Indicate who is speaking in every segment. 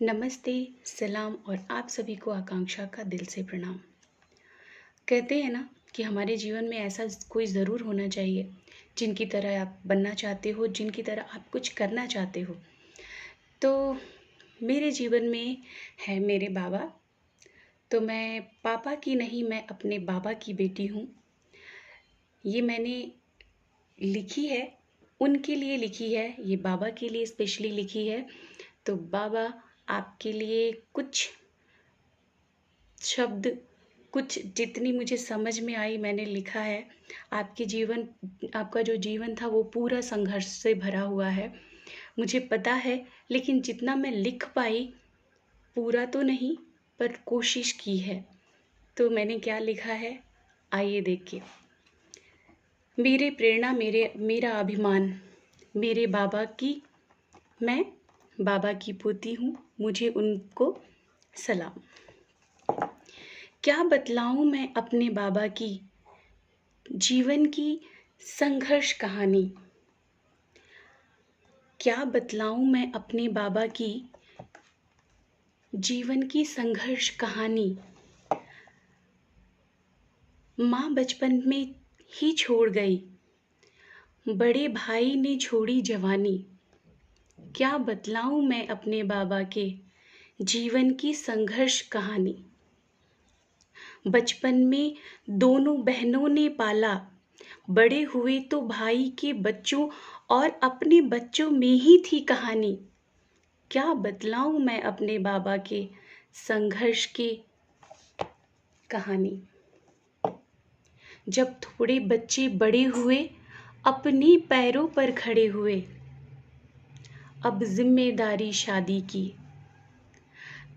Speaker 1: नमस्ते, सलाम और आप सभी को आकांक्षा का दिल से प्रणाम। कहते हैं ना कि हमारे जीवन में ऐसा कोई ज़रूर होना चाहिए, जिनकी तरह आप बनना चाहते हो, जिनकी तरह आप कुछ करना चाहते हो। तो मेरे जीवन में है मेरे बाबा, तो मैं पापा की नहीं, मैं अपने बाबा की बेटी हूँ। ये मैंने लिखी है, उनके लिए लिखी है, ये बाबा के लिए स्पेशली लिखी है। तो बाबा, आपके लिए कुछ शब्द, कुछ जितनी मुझे समझ में आई मैंने लिखा है। आपका जो जीवन था वो पूरा संघर्ष से भरा हुआ है, मुझे पता है। लेकिन जितना मैं लिख पाई, पूरा तो नहीं पर कोशिश की है। तो मैंने क्या लिखा है, आइए देखिए। मेरे प्रेरणा, मेरा अभिमान, मेरे बाबा की, मैं बाबा की पोती हूँ, मुझे उनको सलाम। क्या बतलाऊं मैं अपने बाबा की जीवन की संघर्ष कहानी। क्या बतलाऊं मैं अपने बाबा की जीवन की संघर्ष कहानी। माँ बचपन में ही छोड़ गई, बड़े भाई ने छोड़ी जवानी। क्या बतलाऊं मैं अपने बाबा के जीवन की संघर्ष कहानी। बचपन में दोनों बहनों ने पाला, बड़े हुए तो भाई के बच्चों और अपने बच्चों में ही थी कहानी। क्या बतलाऊं मैं अपने बाबा के संघर्ष की कहानी। जब थोड़े बच्चे बड़े हुए, अपने पैरों पर खड़े हुए, अब जिम्मेदारी शादी की,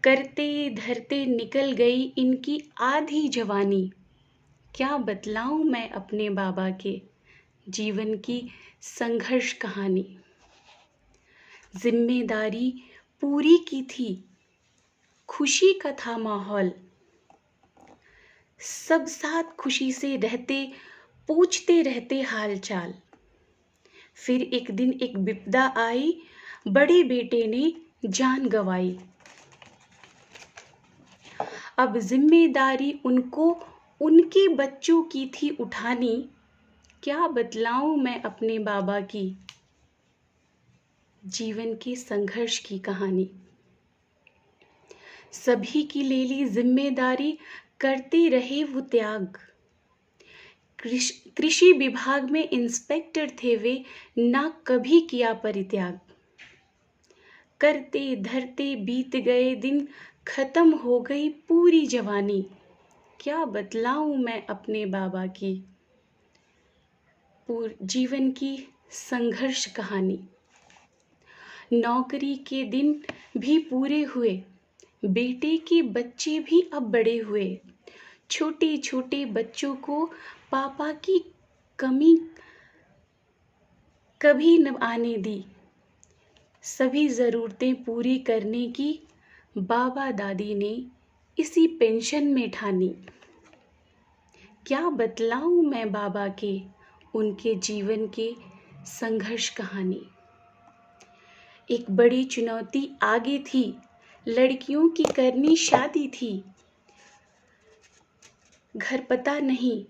Speaker 1: करते धरते निकल गई इनकी आधी जवानी। क्या बतलाऊं मैं अपने बाबा के जीवन की संघर्ष कहानी। जिम्मेदारी पूरी की थी, खुशी का था माहौल, सब साथ खुशी से रहते, पूछते रहते हाल चाल। फिर एक दिन एक विपदा आई, बड़े बेटे ने जान गंवाई। अब जिम्मेदारी उनको उनके बच्चों की थी उठानी। क्या बतलाऊं मैं अपने बाबा की जीवन के संघर्ष की कहानी। सभी की ले ली जिम्मेदारी, करते रहे वो त्याग। कृषि विभाग में इंस्पेक्टर थे वे, ना कभी किया परित्याग। करते धरते बीत गए दिन, खत्म हो गई पूरी जवानी। क्या बतलाऊं मैं अपने बाबा की जीवन की संघर्ष कहानी। नौकरी के दिन भी पूरे हुए, बेटे के बच्चे भी अब बड़े हुए। छोटे छोटे बच्चों को पापा की कमी कभी न आने दी। सभी ज़रूरतें पूरी करने की बाबा दादी ने इसी पेंशन में ठानी। क्या बतलाऊं मैं बाबा के उनके जीवन के संघर्ष कहानी। एक बड़ी चुनौती आगे थी, लड़कियों की करनी शादी थी। घर पता नहीं,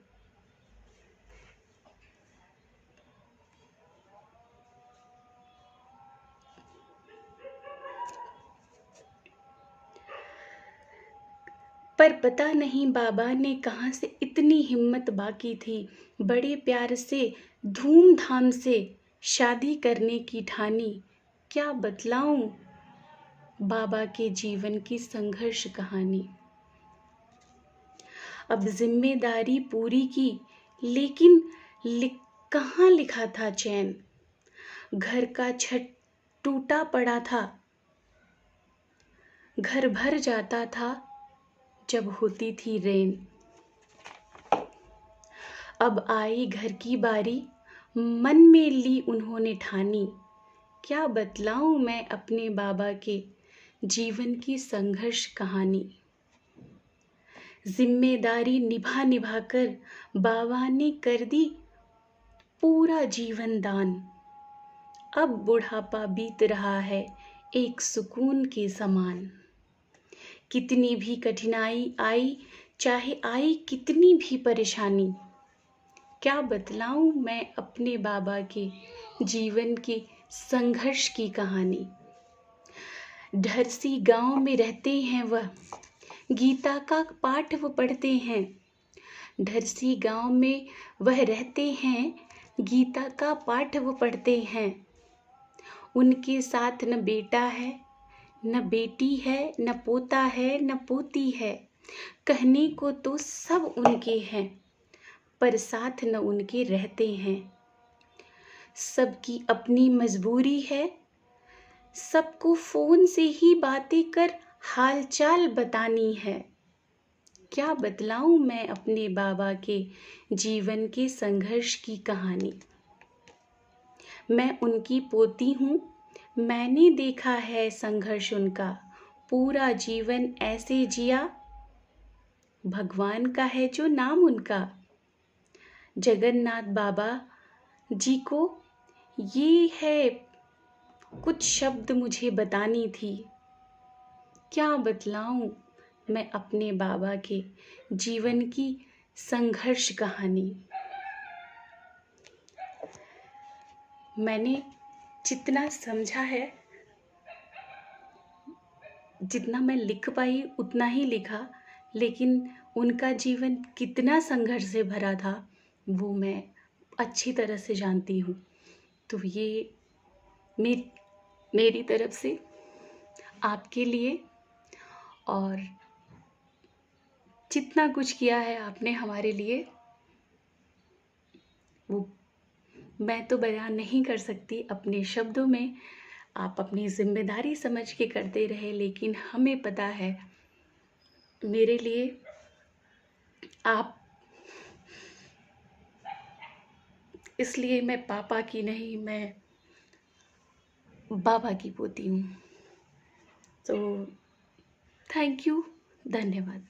Speaker 1: पर पता नहीं बाबा ने कहाँ से इतनी हिम्मत बाकी थी। बड़े प्यार से धूमधाम से शादी करने की ठानी। क्या बतलाऊं बाबा के जीवन की संघर्ष कहानी। अब जिम्मेदारी पूरी की, लेकिन कहाँ लिखा था चैन। घर का छत टूटा पड़ा था, घर भर जाता था जब होती थी रेन। अब आई घर की बारी, मन में ली उन्होंने ठानी। क्या बतलाऊं मैं अपने बाबा के जीवन की संघर्ष कहानी। जिम्मेदारी निभा निभा कर बाबा ने कर दी पूरा जीवन दान। अब बुढ़ापा बीत रहा है, एक सुकून के समान। कितनी भी कठिनाई आई, चाहे आई कितनी भी परेशानी, क्या बतलाऊं मैं अपने बाबा के जीवन के संघर्ष की कहानी। ढरसी गांव में रहते हैं वह, गीता का पाठ वो पढ़ते हैं। ढरसी गांव में वह रहते हैं, गीता का पाठ वो पढ़ते हैं। उनके साथ न बेटा है, न बेटी है, न पोता है, न पोती है। कहने को तो सब उनके हैं, पर साथ न उनके रहते हैं। सबकी अपनी मजबूरी है, सबको फोन से ही बातें कर हालचाल बतानी है। क्या बतलाऊं मैं अपने बाबा के जीवन के संघर्ष की कहानी। मैं उनकी पोती हूँ, मैंने देखा है संघर्ष उनका। पूरा जीवन ऐसे जिया, भगवान का है जो नाम उनका। जगन्नाथ बाबा जी को ये है कुछ शब्द मुझे बतानी थी। क्या बतलाऊं मैं अपने बाबा के जीवन की संघर्ष कहानी। मैंने जितना समझा है, जितना मैं लिख पाई उतना ही लिखा, लेकिन उनका जीवन कितना संघर्ष से भरा था वो मैं अच्छी तरह से जानती हूँ। तो ये मेरी तरफ से आपके लिए, और जितना कुछ किया है आपने हमारे लिए वो मैं तो बयान नहीं कर सकती अपने शब्दों में। आप अपनी जिम्मेदारी समझ के करते रहे, लेकिन हमें पता है मेरे लिए आप, इसलिए मैं पापा की नहीं, मैं बाबा की पोती हूँ। तो थैंक यू, धन्यवाद।